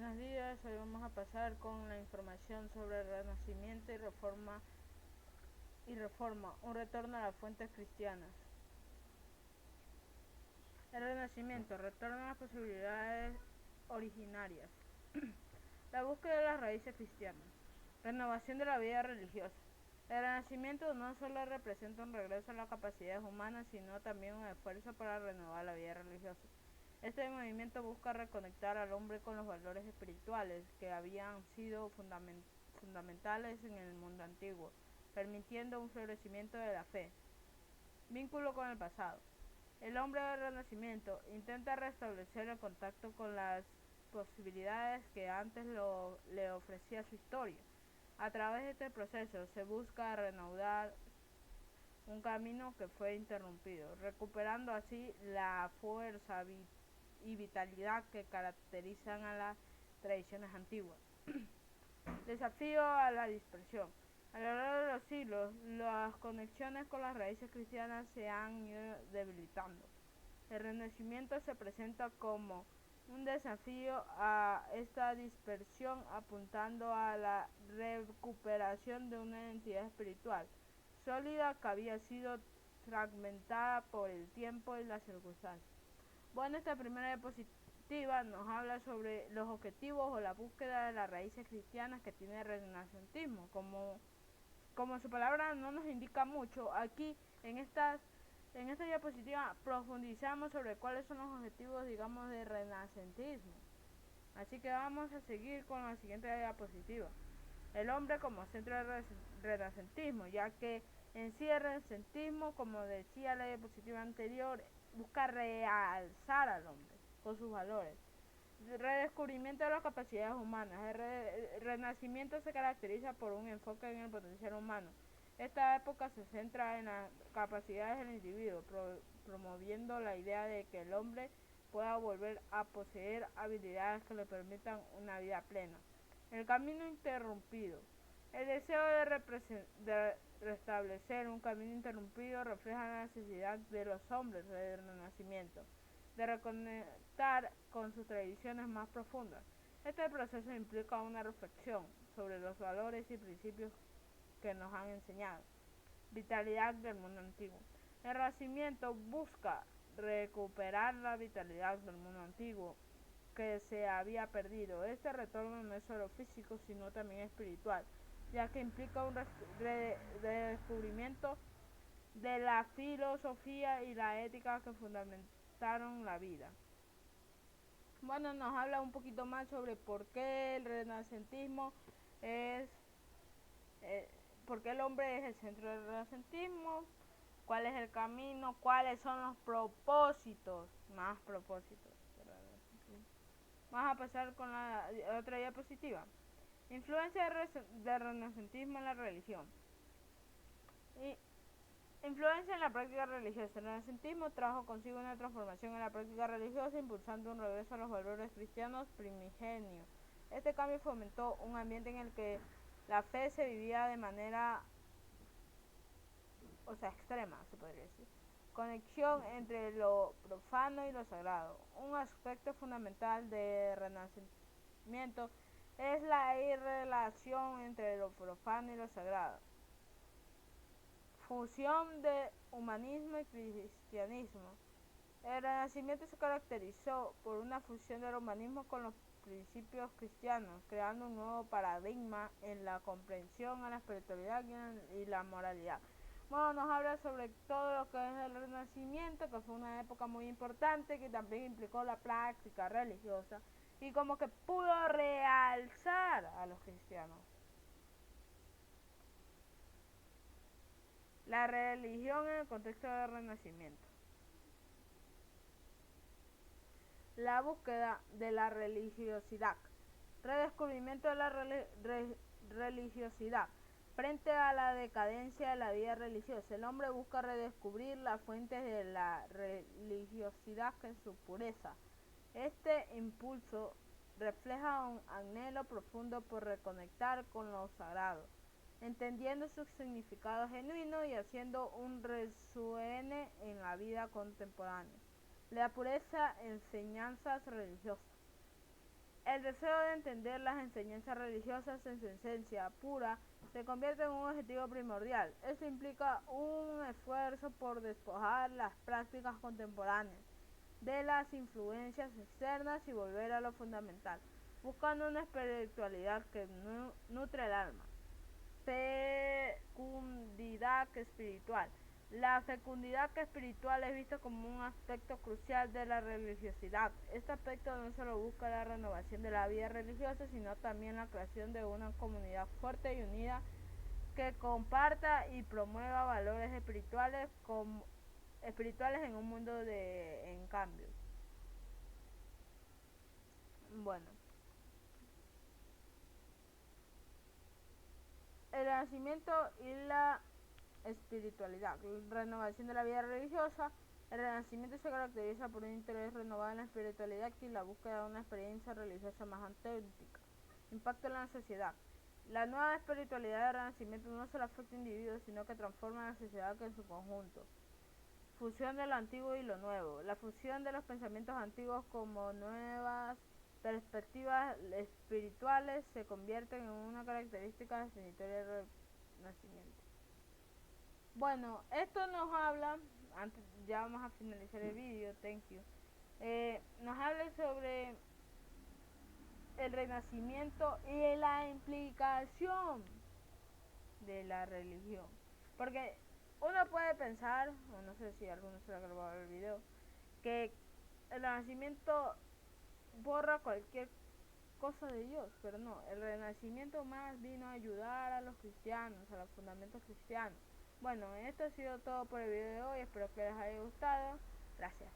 Buenos días, hoy vamos a pasar con la información sobre el Renacimiento y reforma, un retorno a las fuentes cristianas. El Renacimiento retorna a las posibilidades originarias. La búsqueda de las raíces cristianas. Renovación de la vida religiosa. El Renacimiento no solo representa un regreso a las capacidades humanas, sino también un esfuerzo para renovar la vida religiosa. Este movimiento busca reconectar al hombre con los valores espirituales que habían sido fundamentales en el mundo antiguo, permitiendo un florecimiento de la fe. Vínculo con el pasado. El hombre del Renacimiento intenta restablecer el contacto con las posibilidades que antes le ofrecía su historia. A través de este proceso se busca reanudar un camino que fue interrumpido, recuperando así la fuerza y vitalidad que caracterizan a las tradiciones antiguas. Desafío a la dispersión. A lo largo de los siglos, las conexiones con las raíces cristianas se han ido debilitando. El Renacimiento se presenta como un desafío a esta dispersión, apuntando a la recuperación de una identidad espiritual sólida que había sido fragmentada por el tiempo y las circunstancias. Bueno, esta primera diapositiva nos habla sobre los objetivos o la búsqueda de las raíces cristianas que tiene el renacentismo. Como su palabra no nos indica mucho, aquí en esta diapositiva profundizamos sobre cuáles son los objetivos, digamos, del renacentismo. Así que vamos a seguir con la siguiente diapositiva. El hombre como centro del renacentismo, ya que en sí el renacentismo, como decía la diapositiva anterior, busca realzar al hombre con sus valores. Redescubrimiento de las capacidades humanas. El Renacimiento se caracteriza por un enfoque en el potencial humano. Esta época se centra en las capacidades del individuo, promoviendo la idea de que el hombre pueda volver a poseer habilidades que le permitan una vida plena. El camino interrumpido. El deseo de restablecer un camino interrumpido refleja la necesidad de los hombres del Renacimiento de reconectar con sus tradiciones más profundas. Este proceso implica una reflexión sobre los valores y principios que nos han enseñado. Vitalidad del mundo antiguo. El Renacimiento busca recuperar la vitalidad del mundo antiguo que se había perdido. Este retorno no es solo físico, sino también espiritual, ya que implica un redescubrimiento de la filosofía y la ética que fundamentaron la vida. Bueno, nos habla un poquito más sobre por qué el renacentismo es, por qué el hombre es el centro del renacentismo, cuál es el camino, cuáles son los propósitos, más propósitos. Vamos a pasar con la otra diapositiva. Influencia del renacentismo en la religión. Influencia en la práctica religiosa. El renacentismo trajo consigo una transformación en la práctica religiosa, impulsando un regreso a los valores cristianos primigenios. Este cambio fomentó un ambiente en el que la fe se vivía de manera, extrema, se podría decir. Conexión entre lo profano y lo sagrado. Un aspecto fundamental del Renacimiento es la irrelación entre lo profano y lo sagrado. Fusión de humanismo y cristianismo. El Renacimiento se caracterizó por una fusión del humanismo con los principios cristianos, creando un nuevo paradigma en la comprensión a la espiritualidad y la moralidad. Bueno, nos habla sobre todo lo que es el Renacimiento, que fue una época muy importante, que también implicó la práctica religiosa y como que pudo realzar a los cristianos. La religión en el contexto del Renacimiento. La búsqueda de la religiosidad. Redescubrimiento de la religiosidad. Frente a la decadencia de la vida religiosa, el hombre busca redescubrir las fuentes de la religiosidad en su pureza. Este impulso refleja un anhelo profundo por reconectar con lo sagrado, entendiendo su significado genuino y haciendo un resuene en la vida contemporánea. La pureza, enseñanzas religiosas. El deseo de entender las enseñanzas religiosas en su esencia pura se convierte en un objetivo primordial. Esto implica un esfuerzo por despojar las prácticas contemporáneas de las influencias externas y volver a lo fundamental, buscando una espiritualidad que nutre el alma. Fecundidad espiritual. La fecundidad espiritual es vista como un aspecto crucial de la religiosidad. Este aspecto no solo busca la renovación de la vida religiosa, sino también la creación de una comunidad fuerte y unida que comparta y promueva valores espirituales en un mundo en cambio. Bueno, el renacimiento y la espiritualidad. Renovación de la vida religiosa. El renacimiento se caracteriza por un interés renovado en la espiritualidad y la búsqueda de una experiencia religiosa más auténtica. Impacto en la sociedad. La nueva espiritualidad del renacimiento no solo afecta a individuos, sino que transforma a la sociedad en su conjunto. Fusión de lo antiguo y lo nuevo. La fusión de los pensamientos antiguos como nuevas perspectivas espirituales se convierten en una característica definitoria del renacimiento. Bueno, esto nos habla, antes ya vamos a finalizar el vídeo, thank you. Nos habla sobre el renacimiento y la implicación de la religión. Porque uno puede pensar, o no sé si alguno se ha grabado el video, que el renacimiento borra cualquier cosa de Dios, pero no, el renacimiento más vino a ayudar a los cristianos, a los fundamentos cristianos. Bueno, esto ha sido todo por el video de hoy, espero que les haya gustado, gracias.